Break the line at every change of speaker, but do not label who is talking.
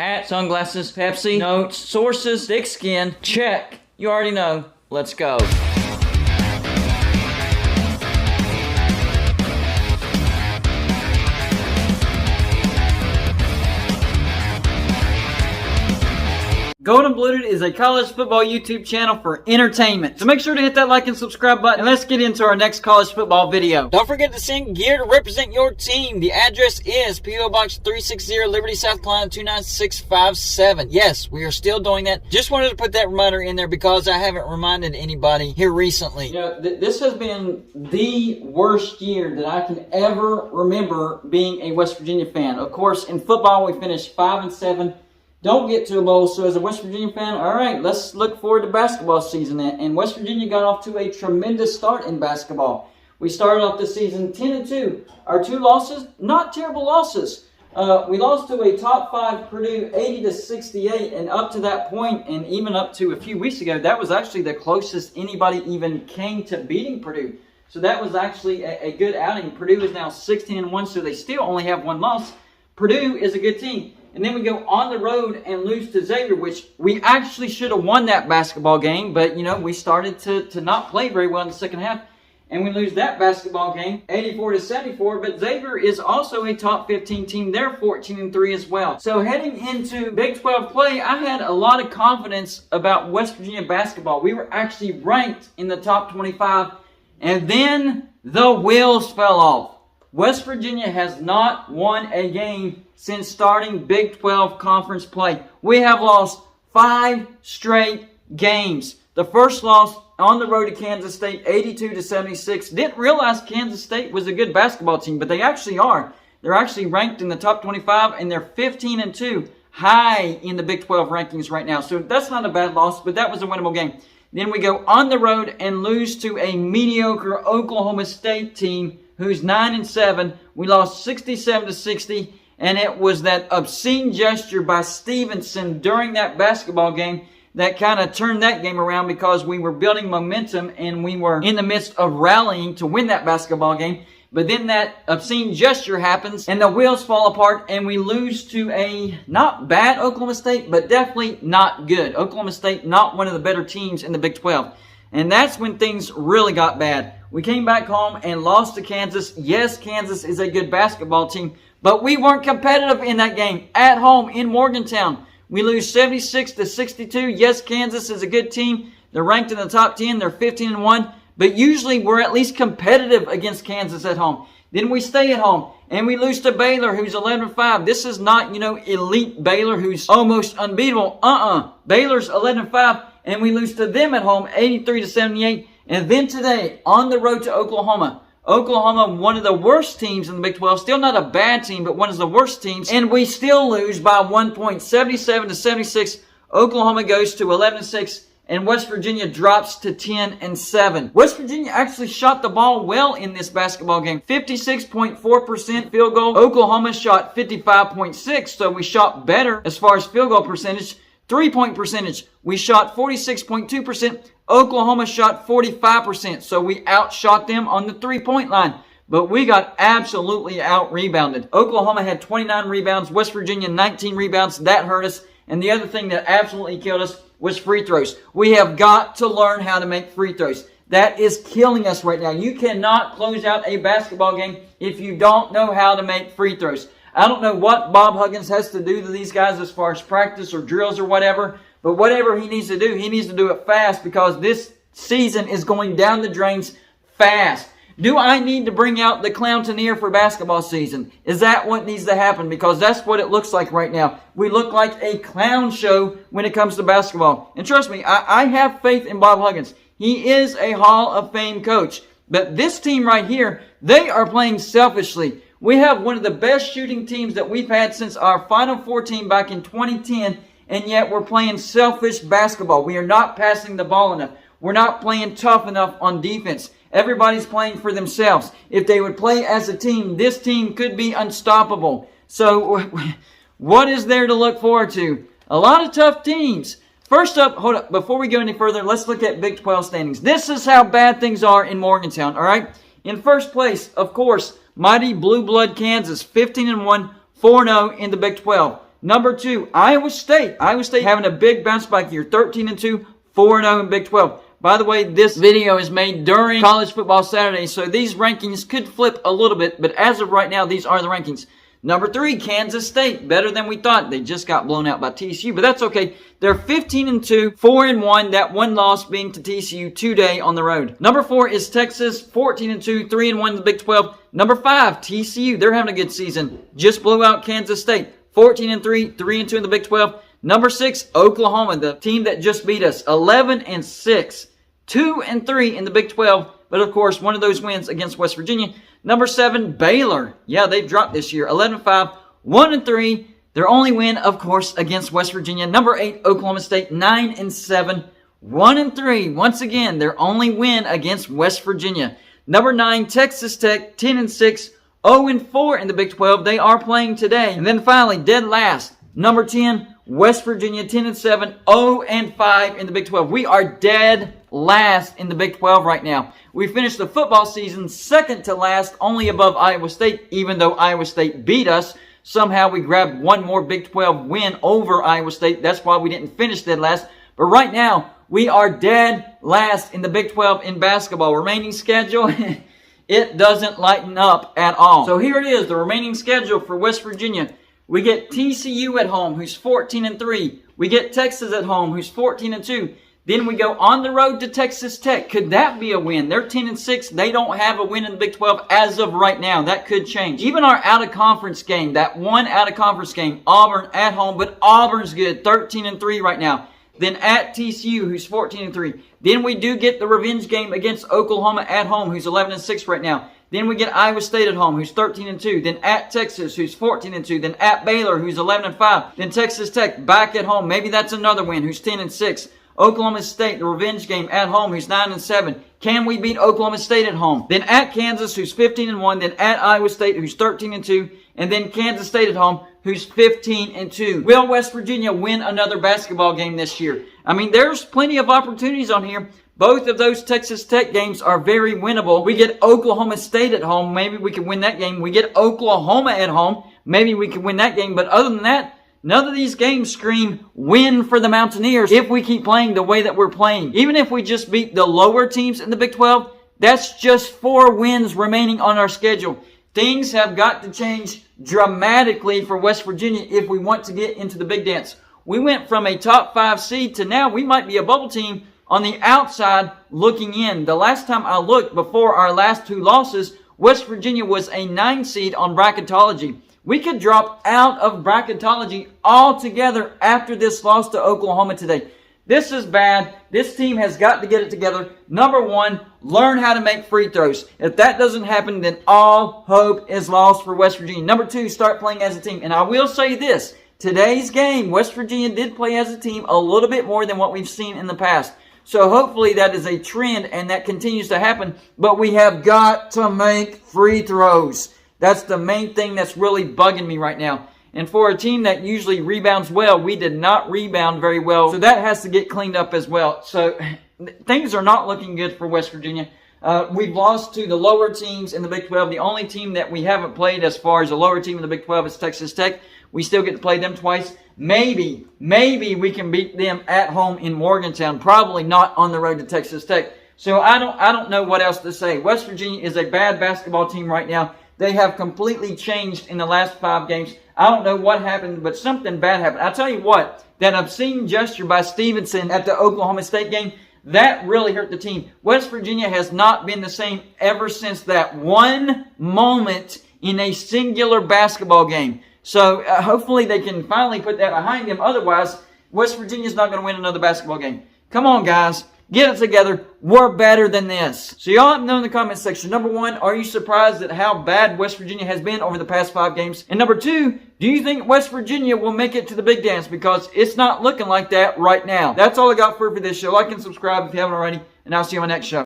Hat, sunglasses, Pepsi, notes, sources, thick skin. Check. You already know. Let's go. Golden Blooded is a college football YouTube channel for entertainment. So make sure to hit that like and subscribe button, and let's get into our next college football video. Don't forget to send gear to represent your team. The address is P.O. Box 360, Liberty, South Carolina 29657. Yes, we are still doing that. Just wanted to put that reminder in there because I haven't reminded anybody here recently. You know, this has been the worst year that I can ever remember being a West Virginia fan. Of course, in football, we finished 5-7. Don't get to a bowl, so as a West Virginia fan, all right, let's look forward to basketball season. And West Virginia got off to a tremendous start in basketball. We started off the season 10-2. Our 2 losses, not terrible losses. We lost to a top 5 Purdue 80-68, and up to that point, and even up to a few weeks ago, that was actually the closest anybody even came to beating Purdue. So that was actually a good outing. Purdue is now 16-1, so they still only have 1 loss. Purdue is a good team. And then we go on the road and lose to Xavier, which we actually should have won that basketball game. But, you know, we started to not play very well in the second half. And we lose that basketball game, 84-74. But Xavier is also a top 15 team. They're 14-3 as well. So heading into Big 12 play, I had a lot of confidence about West Virginia basketball. We were actually ranked in the top 25. And then the wheels fell off. West Virginia has not won a game since starting Big 12 conference play. We have lost 5 straight games. The first loss on the road to Kansas State, 82-76. Didn't realize Kansas State was a good basketball team, but they actually are. They're actually ranked in the top 25, and they're 15-2, high in the Big 12 rankings right now. So that's not a bad loss, but that was a winnable game. Then we go on the road and lose to a mediocre Oklahoma State team who's 9-7. We lost 67-60, and it was that obscene gesture by Stevenson during that basketball game that kind of turned that game around because we were building momentum and we were in the midst of rallying to win that basketball game. But then that obscene gesture happens and the wheels fall apart and we lose to a not bad Oklahoma State, but definitely not good. Oklahoma State, not one of the better teams in the Big 12. And that's when things really got bad. We came back home and lost to Kansas. Yes, Kansas is a good basketball team, but we weren't competitive in that game at home in Morgantown. We lose 76-62. Yes, Kansas is a good team. They're ranked in the top 10. They're 15-1. But usually we're at least competitive against Kansas at home. Then we stay at home and we lose to Baylor, who's 11-5. This is not, elite Baylor, who's almost unbeatable. Baylor's 11-5, and we lose to them at home, 83-78. And then today, on the road to Oklahoma. Oklahoma, one of the worst teams in the Big 12. Still not a bad team, but one of the worst teams. And we still lose by 1 point, 77-76. Oklahoma goes to 11-6. And West Virginia drops to 10-7. West Virginia actually shot the ball well in this basketball game. 56.4% field goal. Oklahoma shot 55.6%, so we shot better as far as field goal percentage. 3-point percentage, we shot 46.2%. Oklahoma shot 45%, so we outshot them on the 3-point line. But we got absolutely out-rebounded. Oklahoma had 29 rebounds. West Virginia, 19 rebounds. That hurt us. And the other thing that absolutely killed us was free throws. We have got to learn how to make free throws. That is killing us right now. You cannot close out a basketball game if you don't know how to make free throws. I don't know what Bob Huggins has to do to these guys as far as practice or drills or whatever, but whatever he needs to do it fast because this season is going down the drains fast. Do I need to bring out the clowntonier for basketball season? Is that what needs to happen? Because that's what it looks like right now. We look like a clown show when it comes to basketball. And trust me, I have faith in Bob Huggins. He is a Hall of Fame coach. But this team right here, they are playing selfishly. We have one of the best shooting teams that we've had since our Final Four team back in 2010, and yet we're playing selfish basketball. We are not passing the ball enough. We're not playing tough enough on defense. Everybody's playing for themselves. If they would play as a team, this team could be unstoppable. So what is there to look forward to? A lot of tough teams. First up, hold up. Before we go any further, let's look at Big 12 standings. This is how bad things are in Morgantown, all right? In first place, of course, mighty Blue Blood Kansas, 15-1, 4-0 in the Big 12. Number 2, Iowa State. Iowa State having a big bounce back year. 13-2, 4-0 in Big 12. By the way, this video is made during College Football Saturday, so these rankings could flip a little bit, but as of right now, these are the rankings. Number 3, Kansas State. Better than we thought. They just got blown out by TCU, but that's okay. They're 15-2, 4-1, that one loss being to TCU today on the road. Number 4 is Texas, 14-2, 3-1 in the Big 12. Number 5, TCU. They're having a good season. Just blew out Kansas State, 14-3, 3-2 in the Big 12. Number 6, Oklahoma, the team that just beat us, 11-6, 2-3 in the Big 12. But of course, one of those wins against West Virginia. Number 7, Baylor. Yeah, they've dropped this year. 11-5, 1-3. Their only win, of course, against West Virginia. Number 8, Oklahoma State. 9-7, 1-3. Once again, their only win against West Virginia. Number 9, Texas Tech. 10-6, 0-4 in the Big 12. They are playing today. And then finally, dead last, number 10, West Virginia. 10-7, 0-5 in the Big 12. We are dead last in the Big 12 right now. We finished the football season second to last, only above Iowa State, even though Iowa State beat us. Somehow we grabbed one more Big 12 win over Iowa State. That's why we didn't finish dead last. But right now, we are dead last in the Big 12 in basketball. Remaining schedule, it doesn't lighten up at all. So here it is, the remaining schedule for West Virginia. We get TCU at home, who's 14-3. We get Texas at home, who's 14-2. Then we go on the road to Texas Tech. Could that be a win? They're 10-6. They don't have a win in the Big 12 as of right now. That could change. Even our out-of-conference game, that one out-of-conference game, Auburn at home, but Auburn's good, 13-3 right now. Then at TCU, who's 14-3. Then we do get the revenge game against Oklahoma at home, who's 11-6 right now. Then we get Iowa State at home, who's 13-2. Then at Texas, who's 14-2. Then at Baylor, who's 11-5. Then Texas Tech back at home. Maybe that's another win, who's 10-6. Oklahoma State, the revenge game at home, who's 9-7. Can we beat Oklahoma State at home? Then at Kansas, who's 15-1. Then at Iowa State, who's 13-2. And then Kansas State at home, who's 15-2. Will West Virginia win another basketball game this year? I mean, there's plenty of opportunities on here. Both of those Texas Tech games are very winnable. We get Oklahoma State at home. Maybe we can win that game. We get Oklahoma at home. Maybe we can win that game. But other than that, none of these games scream win for the Mountaineers if we keep playing the way that we're playing. Even if we just beat the lower teams in the Big 12, that's just 4 wins remaining on our schedule. Things have got to change dramatically for West Virginia if we want to get into the big dance. We went from a top 5 seed to now we might be a bubble team on the outside looking in. The last time I looked before our last 2 losses, West Virginia was a 9 seed on bracketology. We could drop out of bracketology altogether after this loss to Oklahoma today. This is bad. This team has got to get it together. Number 1, learn how to make free throws. If that doesn't happen, then all hope is lost for West Virginia. Number 2, start playing as a team. And I will say this. Today's game, West Virginia did play as a team a little bit more than what we've seen in the past. So hopefully that is a trend and that continues to happen. But we have got to make free throws. That's the main thing that's really bugging me right now. And for a team that usually rebounds well, we did not rebound very well. So that has to get cleaned up as well. So things are not looking good for West Virginia. We've lost to the lower teams in the Big 12. The only team that we haven't played as far as a lower team in the Big 12 is Texas Tech. We still get to play them twice. Maybe we can beat them at home in Morgantown. Probably not on the road to Texas Tech. So I don't know what else to say. West Virginia is a bad basketball team right now. They have completely changed in the last 5 games. I don't know what happened, but something bad happened. I'll tell you what, that obscene gesture by Stevenson at the Oklahoma State game, that really hurt the team. West Virginia has not been the same ever since that one moment in a singular basketball game. So hopefully they can finally put that behind them. Otherwise, West Virginia's not going to win another basketball game. Come on, guys. Get it together. We're better than this. So y'all let me know in the comment section. Number 1, are you surprised at how bad West Virginia has been over the past 5 games? And number 2, do you think West Virginia will make it to the big dance? Because it's not looking like that right now. That's all I got for this show. Like and subscribe if you haven't already. And I'll see you on my next show.